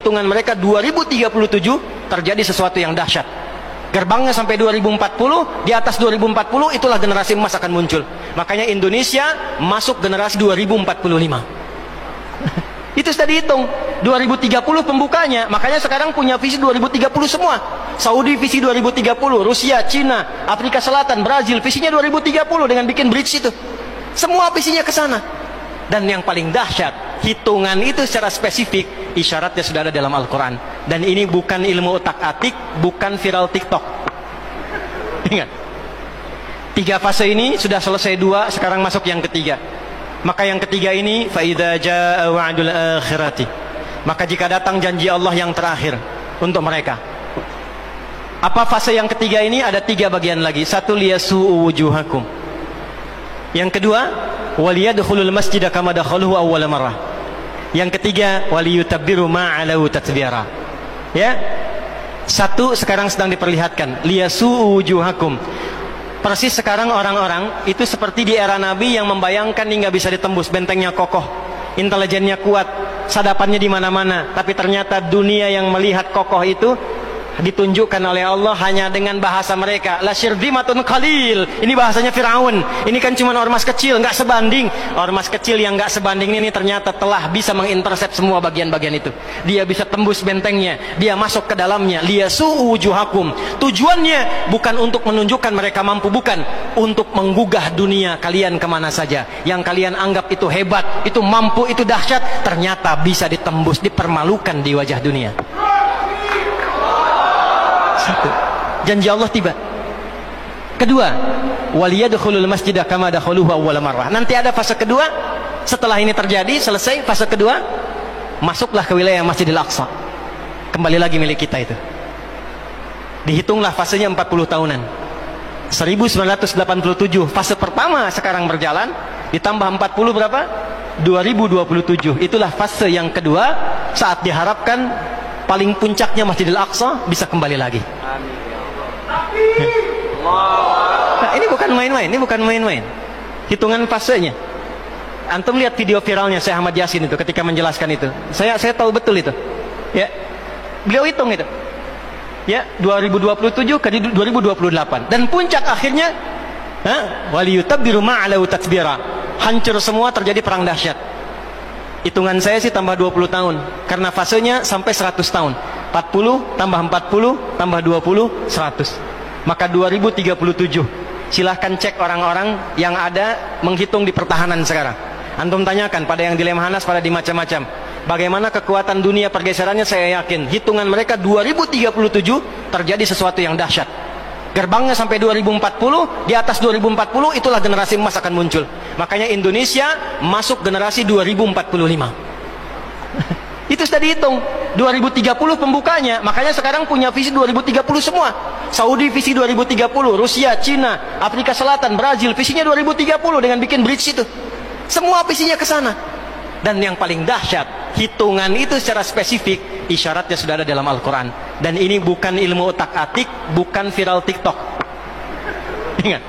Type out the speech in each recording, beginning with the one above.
hitungan mereka 2037 terjadi sesuatu yang dahsyat. Gerbangnya sampai 2040, di atas 2040 itulah generasi emas akan muncul. Makanya Indonesia masuk generasi 2045. Itu sudah dihitung 2030 pembukanya. Makanya sekarang punya visi 2030 semua. Saudi visi 2030, Rusia, Cina, Afrika Selatan, Brazil visinya 2030 dengan bikin bridge itu. Semua visinya ke sana. Dan yang paling dahsyat, hitungan itu secara spesifik isyaratnya sudah ada dalam Al-Quran. Dan ini bukan ilmu otak-atik, bukan viral TikTok. Ingat, 3 fase ini sudah selesai 2, sekarang masuk yang ketiga. Maka yang ketiga ini, فَإِذَا جَاءَ وَعْدُ الْآخِرَةِ, maka jika datang janji Allah yang terakhir untuk mereka. Apa fase yang ketiga ini? Ada 3 bagian lagi. 1, liyasu'u wujuhakum. Yang kedua, waliyadkhulul masjida kama dakhaluhu awwala marrah. Yang ketiga, waliyutabbiru ma 'alau tatbira. Ya. 1 sekarang sedang diperlihatkan, liyasu'u wujuhakum. Persis sekarang orang-orang itu seperti di era Nabi yang membayangkan hingga bisa ditembus, bentengnya kokoh, intelijennya kuat, sadapannya di mana-mana. Tapi ternyata dunia yang melihat kokoh itu ditunjukkan oleh Allah hanya dengan bahasa mereka. La syirzimatun qalil. Ini bahasanya Firaun. Ini kan cuma ormas kecil, nggak sebanding. Ormas kecil yang nggak sebanding ini ternyata telah bisa mengintersep semua bagian-bagian itu. Dia bisa tembus bentengnya, dia masuk ke dalamnya. Liyasu'u wujuhakum. Tujuannya bukan untuk menunjukkan mereka mampu, bukan, untuk menggugah dunia kalian kemana saja. Yang kalian anggap itu hebat, itu mampu, itu dahsyat, ternyata bisa ditembus, dipermalukan di wajah dunia. 1, janji Allah tiba. Kedua, waliyadkhulul masjida kama dakhaluhu awwala marrah. Nanti ada fase kedua. Setelah ini terjadi, selesai fase kedua, masuklah ke wilayah Masjidil Aqsa. Kembali lagi milik kita itu. Dihitunglah fasenya 40 tahunan. 1987 fase pertama sekarang berjalan, ditambah 40 berapa? 2027. Itulah fase yang kedua, saat diharapkan paling puncaknya Masjidil Aqsa bisa kembali lagi. Nah, ini bukan main-main, ini bukan main-main. Hitungan fasenya. Antum lihat video viralnya Syekh Ahmad Yasin itu ketika menjelaskan itu. Saya tahu betul itu. Ya. Beliau hitung itu. Ya, 2027 ke 2028. Dan puncak akhirnya waliyutabbiru ma 'alau tatbira. Hancur semua, terjadi perang dahsyat. Hitungan saya sih tambah 20 tahun. Karena fasenya sampai 100 tahun. 40 tambah 40 tambah 20, 100. Maka 2037. Silahkan cek orang-orang yang ada menghitung di pertahanan sekarang. Antum tanyakan pada yang di Lemhanas, pada di macam-macam. Bagaimana kekuatan dunia pergeserannya, saya yakin. Hitungan mereka 2037 terjadi sesuatu yang dahsyat. Gerbangnya sampai 2040, di atas 2040 itulah generasi emas akan muncul. Makanya Indonesia masuk generasi 2045. Itu sudah dihitung 2030 pembukanya. Makanya sekarang punya visi 2030 semua. Saudi visi 2030, Rusia, Cina, Afrika Selatan, Brazil visinya 2030 dengan bikin bridge itu. Semua visinya ke sana. Dan yang paling dahsyat, hitungan itu secara spesifik isyaratnya sudah ada dalam Al-Quran. Dan ini bukan ilmu otak-atik, bukan viral TikTok. Ingat,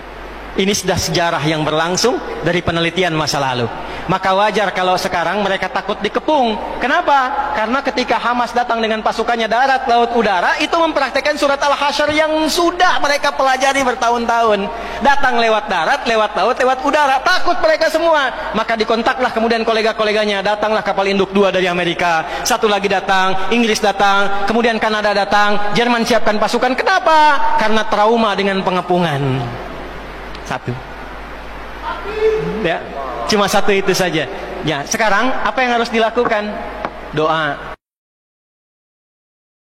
ini sudah sejarah yang berlangsung dari penelitian masa lalu. Maka wajar kalau sekarang mereka takut dikepung. Kenapa? Karena ketika Hamas datang dengan pasukannya darat, laut, udara, itu mempraktekkan surat Al-Hasyr yang sudah mereka pelajari bertahun-tahun. Datang lewat darat, lewat laut, lewat udara. Takut mereka semua. Maka dikontaklah kemudian kolega-koleganya. Datanglah kapal induk 2 dari Amerika. 1 lagi datang, Inggris datang, kemudian Kanada datang, Jerman siapkan pasukan. Kenapa? Karena trauma dengan pengepungan. 1. Ya, cuma 1 itu saja. Ya, sekarang apa yang harus dilakukan? Doa.